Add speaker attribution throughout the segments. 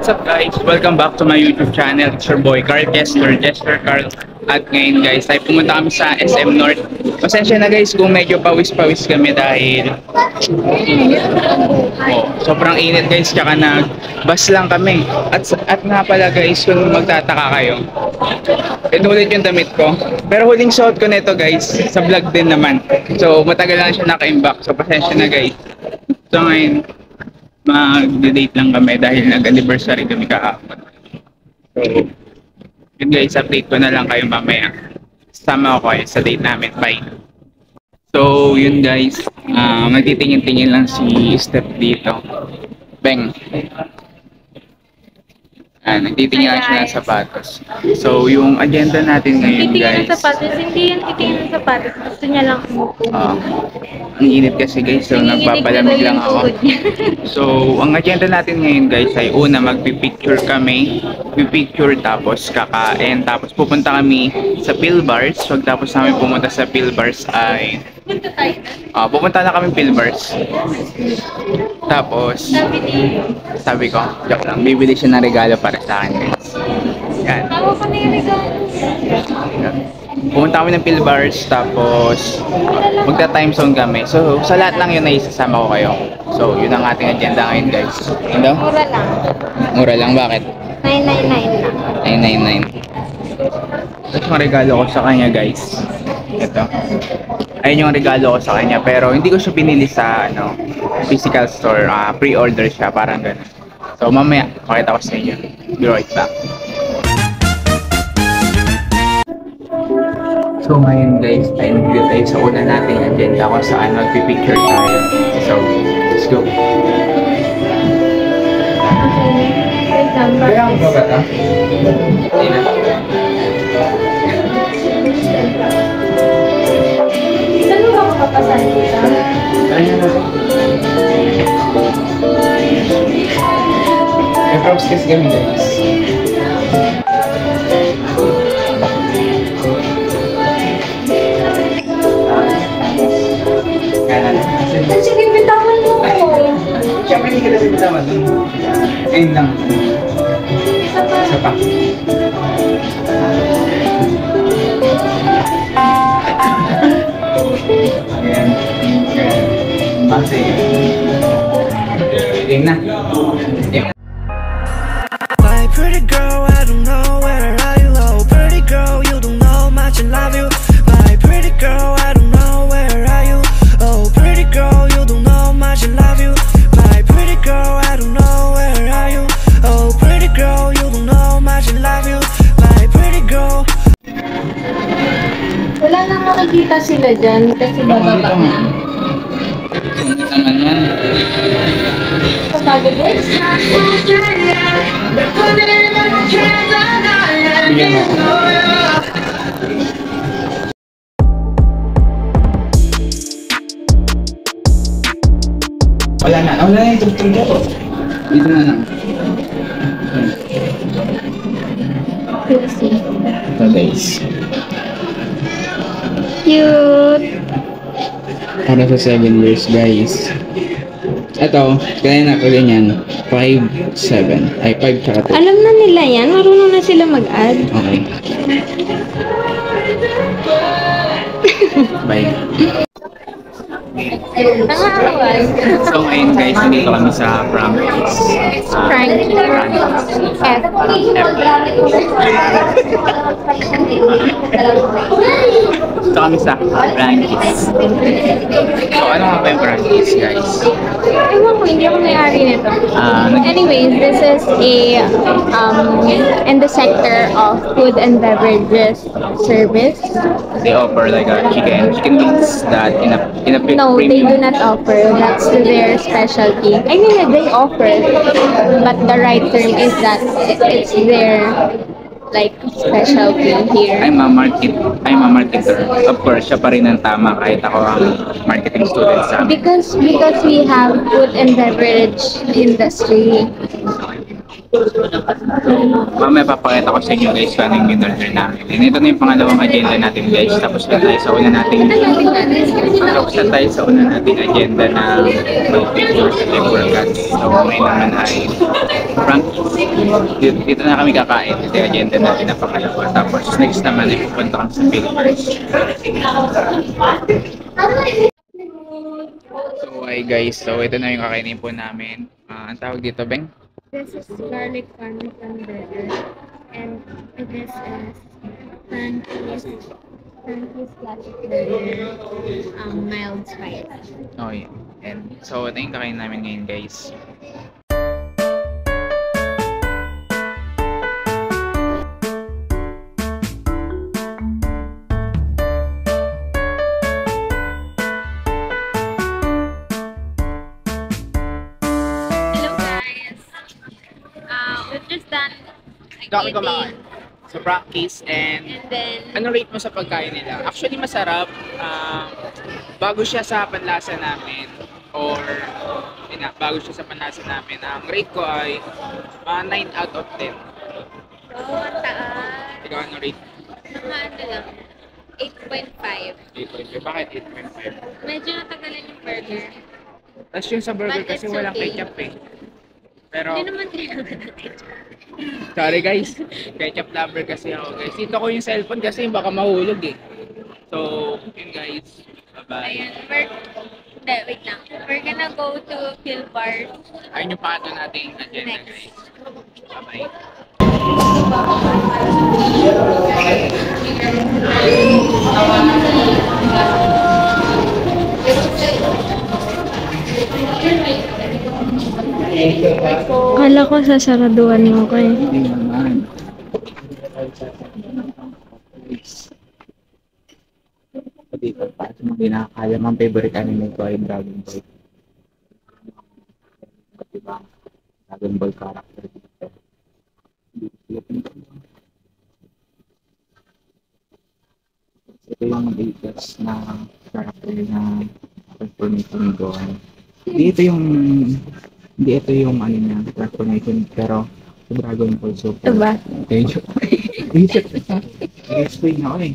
Speaker 1: What's up guys? Welcome back to my YouTube channel. It's your boy Carl Jester Carl. At ngayon guys, ay pumunta kami sa SM North. Pasensya na guys kung medyo pawis-pawis kami dahil sobrang init guys, tsaka nag-bus lang kami. At nga pala guys, kung magtataka kayo, ito ulit yung damit ko. Pero huling suot ko nito guys, sa vlog din naman. So matagal lang siya naka-imbak. So pasensya na guys. So ngayon, mag-date lang kami dahil nag-anniversary kami kahapon. So, yun guys, update ko na lang kayo mamaya. Sama ko kayo sa date namin. Bye! So, yun guys, magtitingin-tingin lang si Steph dito. Bang! Nagtitingin lang siya ng sapatos. So, yung agenda natin ngayon guys...
Speaker 2: Titingin ng sapatos, hindi yan titingin ng sapatos. Gusto niya lang umupo.
Speaker 1: Ang init kasi guys, so nagpapalamig lang ako. So, ang agenda natin ngayon guys ay una magpipicture kami. Pipicture tapos kakain. Tapos pupunta kami sa Pilbars. Pagtapos namin pumunta sa Pilbars ay... pupunta na kami Pilbars. Tapos, sabi ko, joke lang, bibili siya ng regalo para sa akin guys. Yan.
Speaker 2: Tawa ko na yung regalo.
Speaker 1: Pumunta kami ng Pilbars, tapos magta-time zone kami. So, sa lahat lang yun ay isasama ko kayo. So, yun ang ating agenda ngayon guys. Ano?
Speaker 2: Mura lang.
Speaker 1: Mura lang, bakit?
Speaker 2: 999 lang.
Speaker 1: 999. Ito yung regalo ko sa kanya guys. Ito. Ayun yung regalo ko sa kanya, pero hindi ko siya binili sa physical store. Pre-order siya, parang gano'n. So mamaya, pakita ko sa inyo. Be right back. So ngayon guys, ay nag-video tayo sa una nating agenda kung saan magpipicture tayo. So, let's go. Kaya ang babat Hindi na.
Speaker 2: Papasan kita.
Speaker 1: Ayan na. May props kasi kami guys. Kanan.
Speaker 2: Sige, bitawan mo ko.
Speaker 1: Siyempre hindi ka na bitawan. Ayun lang.
Speaker 2: Isa pa.
Speaker 1: Ayan. Kasi waiting na.
Speaker 3: My pretty girl, I don't know where are you. Oh, pretty girl, you don't know much I love you. My pretty girl, I don't know where are you. Oh, pretty girl, you don't know much I love you. My pretty girl, I don't know where are you. Oh, pretty girl, you don't know much I love you. My pretty girl.
Speaker 2: Wala nang makikita sila dyan kasi bababa na.
Speaker 1: Hindi naman yan.
Speaker 2: Pagod eh.
Speaker 1: Bigyan mo ako. Wala na yung tugtog ko. Dito na lang. Ito guys.
Speaker 2: Cute!
Speaker 1: Para sa 7 years guys. Ito, kaya na ko ganyan. 5-7. Ay, 5 tsaka 2.
Speaker 2: Alam na nila yan. Marunong na sila mag-add.
Speaker 1: Okay. Bye.
Speaker 2: Nakakawas.
Speaker 1: So ngayon guys, nandito kami sa Frankie's.
Speaker 2: Frankie. F.
Speaker 1: Dito kami sa Frankie's. So ano nga ba yung Frankie's guys?
Speaker 2: Ewan ko, hindi ako may-ari nito. Anyways, this is a in the sector of food and beverages service.
Speaker 1: They offer like a chicken wings that in a
Speaker 2: No, they
Speaker 1: premium.
Speaker 2: do not offer. That's their specialty. I mean, they offer, but the right term is that it's their like specialty here.
Speaker 1: I'm a marketer. Of course, siya pa rin ang tama kahit ako ang marketing student sa amin.
Speaker 2: Because we have food and beverage industry.
Speaker 1: Mamaya papakita ko sa inyo guys kung ano yung in-order namin. And ito na yung pangalawang agenda natin guys. Tapos na tayo sa una natin. Tapos na tayo sa una nating agenda na mag-picture sa Leburgat. So ngayon naman ay Frankie's. Dito na kami kakain. Ito yung agenda natin na pangalawa. Tapos next naman ay pupunta kami sa Philippines. So hi guys, so ito na yung kakainin po namin. Ang tawag dito, Beng?
Speaker 2: This is garlic parmesan burger, and this is Frankie's classic burger, mild spice.
Speaker 1: Oh yeah. And so ito yung kakainin namin ngayon guys.
Speaker 2: Hello guys, we've just done
Speaker 1: Kami
Speaker 2: eating,
Speaker 1: kumain sa Frankie's and
Speaker 2: and then
Speaker 1: ano rate mo sa pagkain nila? Actually masarap. Bago siya sa panlasa namin or bago siya sa panlasa namin. Ang rate ko ay 9 out of 10.
Speaker 2: ang taas,
Speaker 1: Ikaw ano rate?
Speaker 2: mga ano lang, 8.5.
Speaker 1: 8.5. Bakit 8.5?
Speaker 2: Medyo natagalan yung burger.
Speaker 1: Tapos yung sa burger
Speaker 2: But
Speaker 1: kasi
Speaker 2: it's
Speaker 1: walang
Speaker 2: okay.
Speaker 1: ketchup eh. Pero,
Speaker 2: Hindi naman kailangan natin.
Speaker 1: sorry guys, ketchup lover kasi ako guys. Dito ko yung cellphone kasi baka mahulog eh. So, yun guys. Bye-bye.
Speaker 2: Ayan, hindi, wait lang. We're gonna go to Philbar.
Speaker 1: Ayun yung pangatlo nating agenda
Speaker 2: Next.
Speaker 1: guys. Bye-bye.
Speaker 2: Kala ko sasaraduan mo ko eh.
Speaker 1: Hindi naman. Dito pa, hindi nakakaya. Ang favorite anime ko ay Dragon Ball. Diba? Dragon Ball character dito. Ito yung latest na character na transformation ni Gohan. Hindi ito yung ano niya, transformation, pero sa Dragon Ball Super.
Speaker 2: Diba?
Speaker 1: Explain ako eh.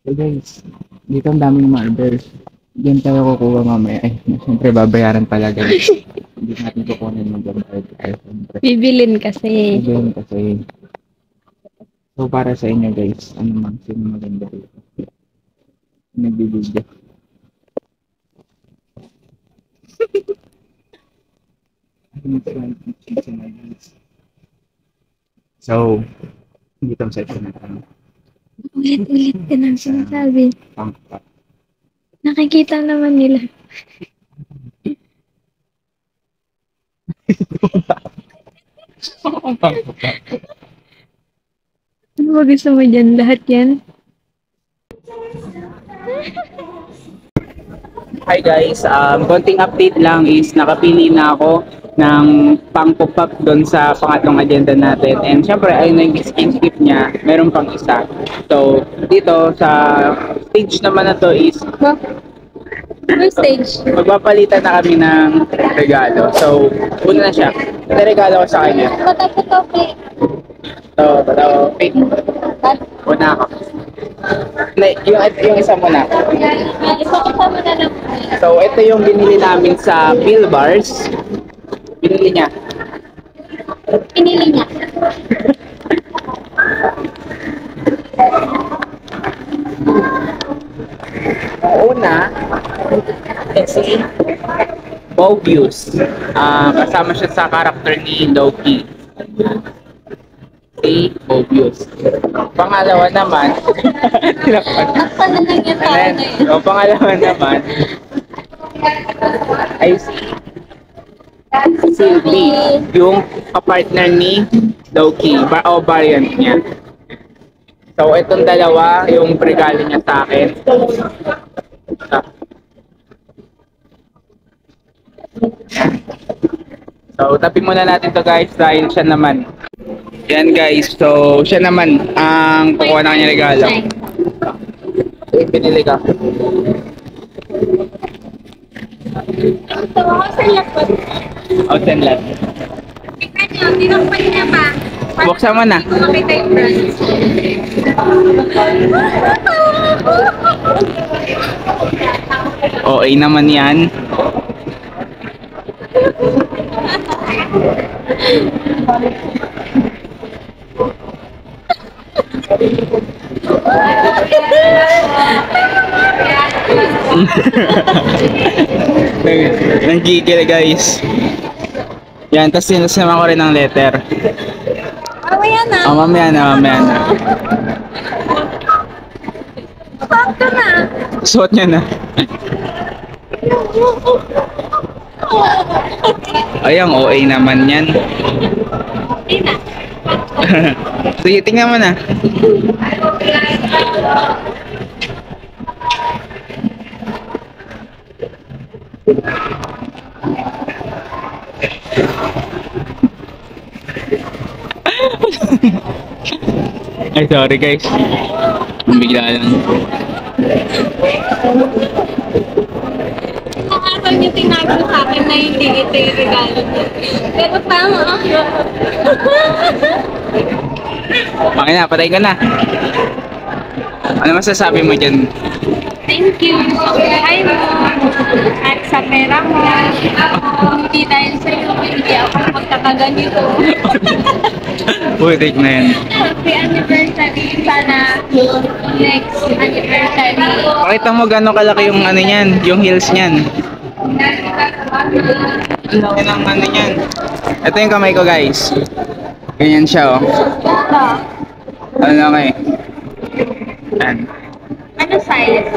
Speaker 1: So guys, dito ang daming marbles. Diyan tayo kukuha mamaya. Ay, siyempre babayaran pala guys. Hindi natin kukunin ng babayad. Ay, siyempre.
Speaker 2: Bibilin kasi.
Speaker 1: Diyan kasi. So para sa inyo guys, ano man, sino maganda rito? Nagbibidyo. So, dito ang section na tayo.
Speaker 2: Ulit-ulit ka nang sinasabi.
Speaker 1: Pangkat.
Speaker 2: Nakikita naman nila. Ano ba gusto mo dyan? Lahat yan?
Speaker 1: Hi guys, konting update lang is nakapili na ako ng pang pop-up doon sa pangatlong agenda natin. And syempre, ayun na yung skin skip niya, meron pang isa. So, dito sa stage naman na to is
Speaker 2: Ano stage?
Speaker 1: magpapalitan na kami ng regalo. So, una na siya. Ito regalo ko sa kanya.
Speaker 2: Patapos-topic.
Speaker 1: Ito, wait. Una ako. Hindi, yung isa muna.
Speaker 2: Ipakasama na lang.
Speaker 1: So, ito yung binili namin sa Bill Bars. Binili niya.
Speaker 2: Pinili niya.
Speaker 1: Una, si Mobius. Kasama siya sa karakter ni Loki. Si Mobius. Pangalawa naman,
Speaker 2: Akta na lang yung tao na yun.
Speaker 1: pangalawa naman, ay si Sylvie, yung kapartner ni Loki, o variant niya. So, itong dalawa, yung regalo niya sa akin. So, tapin muna natin to guys dahil siya naman. Yan guys, so siya naman ang kukuha na kanya regalo. So, pinili ka.
Speaker 2: Ito ako sa lapot.
Speaker 1: Out and left.
Speaker 2: yun, tinakpan niya pa.
Speaker 1: Buksan mo na.
Speaker 2: Kung makita yung brand.
Speaker 1: Okay naman yan. Nanggigil guys. Yan, tapos sinasama ko rin ng letter.
Speaker 2: Mamaya na.
Speaker 1: Oh, mamaya na, mamaya na.
Speaker 2: Sakto na.
Speaker 1: Suot niya na. Ayang OA naman yan.
Speaker 2: Hindi na.
Speaker 1: Sige, tingnan mo na. Ay, sorry guys. Bigla lang.
Speaker 2: Nakakal niyo tinago sa akin na hindi ito yung regalo niya. Pero tama ako.
Speaker 1: Makina, patay ka na. Ano masasabi mo dyan?
Speaker 2: Thank you sa buhay mo at sa pera mo. Hindi dahil sa'yo, hindi ako magkakaganito.
Speaker 1: Putik na yan.
Speaker 2: Happy anniversary. Sana next anniversary.
Speaker 1: Pakita mo gano'ng kalaki yung ano niyan, yung heels niyan. Ang laki ng ano niyan. Ito yung kamay ko guys. Ganyan siya oh.
Speaker 2: Ito.
Speaker 1: Ano laki? Yan.
Speaker 2: Ano size?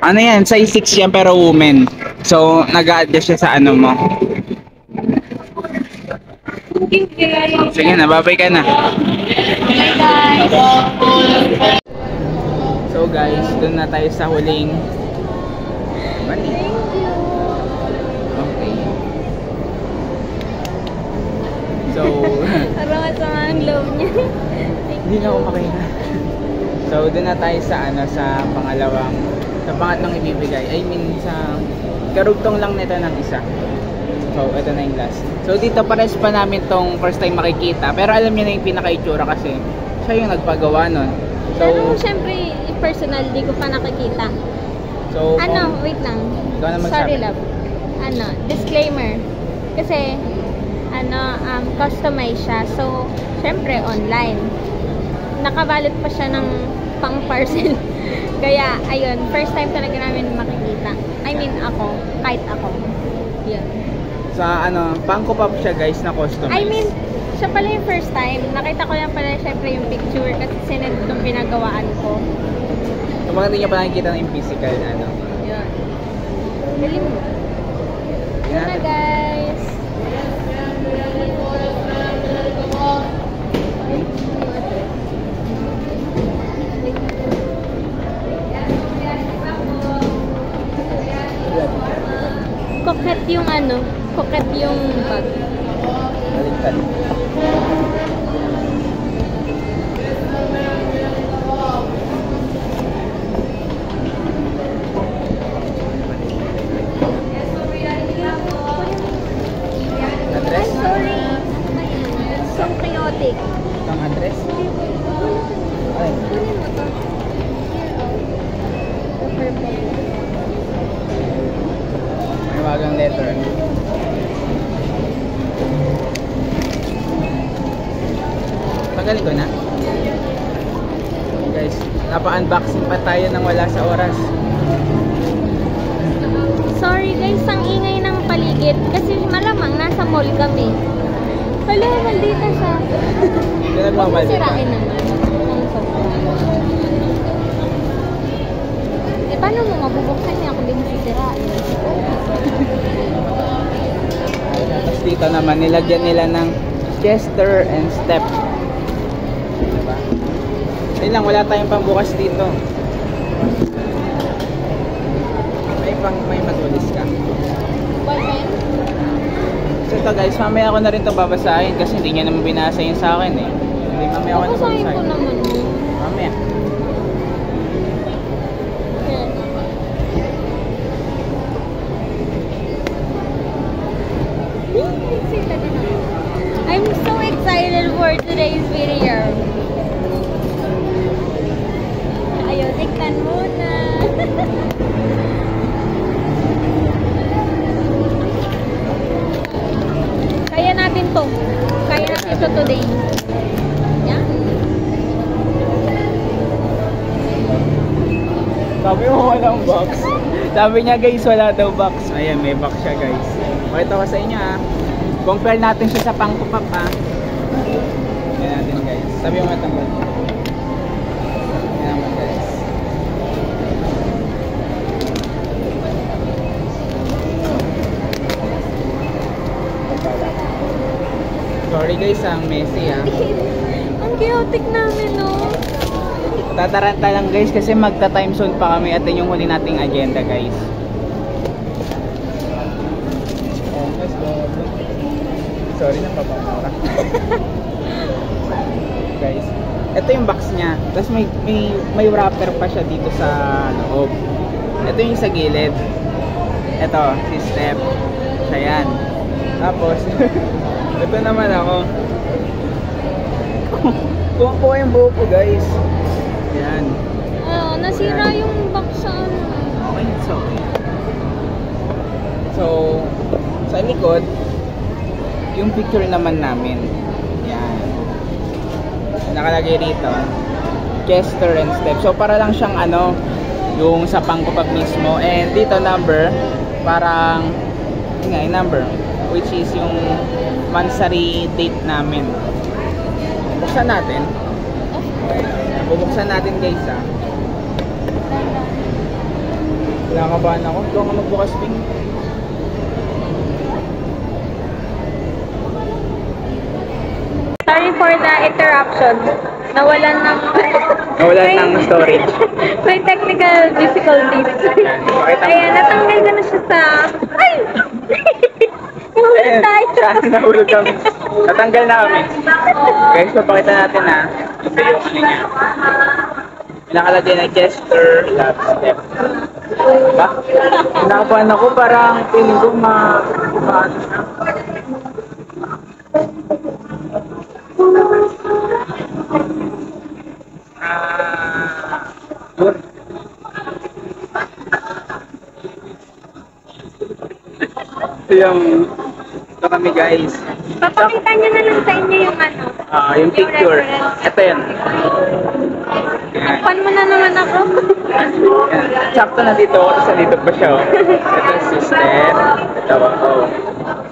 Speaker 1: Ano yan? Size 6 yan pero women. So, nag-a-adjust siya sa ano mo. Sige na, babay ka na.
Speaker 2: Bye guys.
Speaker 1: So guys, doon na tayo sa huling. Bali. Okay. So,
Speaker 2: Parang masama ang loob niya.
Speaker 1: hindi na ako makahinga. So, doon na tayo sa ano, sa pangatlong ibibigay. I mean, sa karugtong lang nito ng isa. So, ito na yung last. So, dito pares pa namin tong first time makikita. Pero alam niyo na yung pinaka-itsura kasi siya yung nagpagawa nun. So,
Speaker 2: Pero syempre, personal, di ko pa nakikita.
Speaker 1: so
Speaker 2: Ano, wait lang.
Speaker 1: Ikaw na magsabi.
Speaker 2: Sorry love. Ano, disclaimer. Kasi, customize siya. So, syempre, online. Nakabalot pa siya ng pang-parcel. Kaya, ayun, first time talaga namin makikita. I mean, ako, kahit ako. Yun.
Speaker 1: sa ano, pangko pa siya guys na customize.
Speaker 2: I mean, siya pala yung first time. Nakita ko lang pala syempre yung picture kasi sinend itong pinagawaan ko.
Speaker 1: So, baka hindi nyo pa nakikita ng yung physical na ano.
Speaker 2: Yun. Galing mo. Yun na guys. Coquette yung ano, coquette yung bag.
Speaker 1: Baliktad.
Speaker 2: Ay, sorry. So chaotic.
Speaker 1: Ang address? Ay.
Speaker 2: Kunin mo to. The purple.
Speaker 1: May wagang letter. Magaling ko na. Guys, napa-unboxing pa tayo nang wala sa oras.
Speaker 2: Sorry guys, ang ingay ng paligid kasi malamang nasa mall kami. Hala, maldita siya.
Speaker 1: Hindi
Speaker 2: Huwag mo
Speaker 1: nagmamali.
Speaker 2: sirain naman. Ang sobra. Eh, paano mo mabubuksan niya kung di mo sisirain?
Speaker 1: Tapos dito naman, nilagyan nila ng Chester and Step. Diba? Ayun lang, wala tayong pambukas dito. May matulis ka.
Speaker 2: Boyfriend?
Speaker 1: So ito guys, mamaya ako na rin ito babasahin kasi hindi niya naman binasa yun sa akin eh. Hindi, mamaya ako na
Speaker 2: Babasahin ko
Speaker 1: babasahin.
Speaker 2: naman mo.
Speaker 1: Mamaya.
Speaker 2: Yan. Sila din ako. I'm Palitan muna. Kaya natin to. Kaya natin to today. Yan.
Speaker 1: Sabi mo walang box. Sabi niya guys, wala daw box. Ayan, may box siya guys. Pakita ko sa inyo ah. Compare natin siya sa pangkupap ah. Ayan natin guys. Sabi mo matanggal. Ayan naman guys. Sorry guys, ang messy ah.
Speaker 2: Ang chaotic namin, no?
Speaker 1: Tataranta lang guys kasi magta-time zone pa kami at yun yung huli nating agenda guys. Oh, let's go. Sorry na papamura. Guys, ito yung box niya. Tapos may wrapper pa siya dito sa loob. Ito yung sa gilid. Ito, si Steph. Siya yan. Tapos, ito naman ako. Kuha yung buhok ko guys. Yan.
Speaker 2: Oh, nasira yung box sa ano.
Speaker 1: Okay, it's okay. So, sa likod, yung picture naman namin. Yan. Nakalagay rito, Chester and Steph. So, para lang siyang ano, yung sa pangkupap mismo. And dito, number, parang, yun nga, yung number, which is yung mansari date namin. Buksan natin. Bubuksan natin guys ah. Kinakabahan ako. Ito nga magbukas ping.
Speaker 2: Sorry for the interruption. Nawalan ng
Speaker 1: Storage.
Speaker 2: May technical difficulties. Ayan, natanggal ko na siya sa... Ay! Nahulog tayo.
Speaker 1: Nahulog kami. Natanggal na kami. Guys, papakita natin ha. Ito yung ano niya. Nakalagay na Chester Love Step. Diba? Nakabahan ako parang feeling ko maano siya. Good. Ito kami guys.
Speaker 2: Papakita niyo na lang sa inyo yung ano.
Speaker 1: Yung picture. Ito yan.
Speaker 2: Takpan mo na naman ako.
Speaker 1: Yan. Sakto na dito ako, tapos nandito pa siya. Ito yung sister. Ito ako.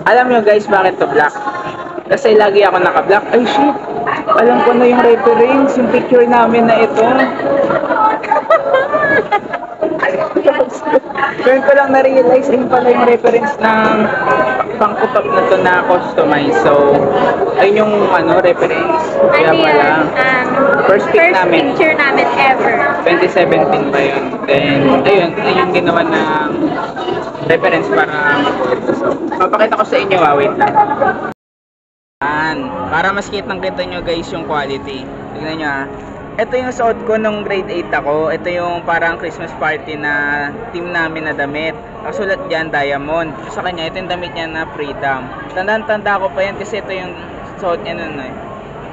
Speaker 1: Alam nyo guys, bakit to black? Kasi lagi ako naka-black. Ay shit! Alam ko na yung reference, yung picture namin na ito. Ngayon ko lang na-realize, yun pala yung reference ng pangkupap na to na customize. So, ayun yung ano, reference. Kaya pala, first
Speaker 2: picture namin ever.
Speaker 1: 2017 pa yun. Then, ayun yung ginawa ng reference para so, papakita ko sa inyo, wait lang. Para mas kitang-kita nyo guys yung quality. Tignan nyo ha. Ito yung suot ko nung grade 8 ako. Ito yung parang Christmas party na team namin na damit. Nakasulat dyan, Diamond. Sa kanya, ito yung damit niya na Freedom. Tandaan-tanda ko pa yan kasi ito yung suot niya nun eh.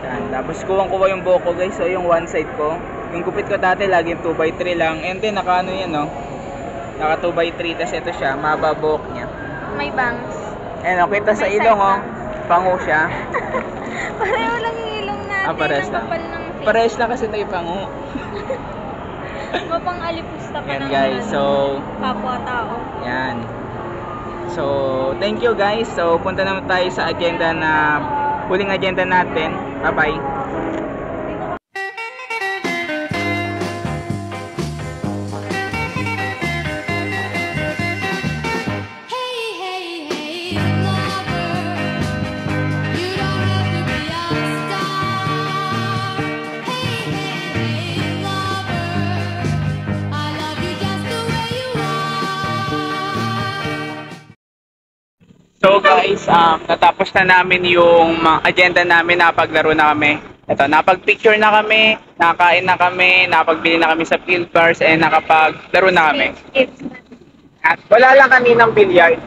Speaker 1: Yan. Tapos kuwang-kuwa yung buhok ko guys. So yung one side ko. Yung gupit ko dati laging 2x3 lang. And then naka ano yan no. Naka 2x3. Tapos ito siya, mahaba buhok niya.
Speaker 2: May bangs.
Speaker 1: Ayan, kita sa ilong oh. Pango siya.
Speaker 2: Pareho lang yung ilong natin.
Speaker 1: Pares lang. Pares lang kasi tayo pango.
Speaker 2: Mapang-alipusta ka
Speaker 1: Yan
Speaker 2: ng
Speaker 1: guys, so
Speaker 2: kapwa-tao.
Speaker 1: yan. So, thank you guys. So, punta naman tayo sa agenda na huling agenda natin. Bye-bye. So guys, natapos na namin yung agenda namin, napaglaro na kami. Ito, napag-picture na kami, nakain na kami, napagbili na kami sa field cars, and nakapaglaro na kami. At wala lang kaninang billiard.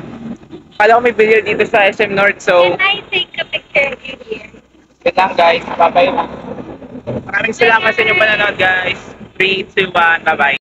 Speaker 1: Kala ko may billiard dito sa SM North, so...
Speaker 2: Can I take a picture of you here?
Speaker 1: Good lang guys, bye-bye na. Maraming salamat sa inyong panonood guys. 3, 2, 1, bye-bye.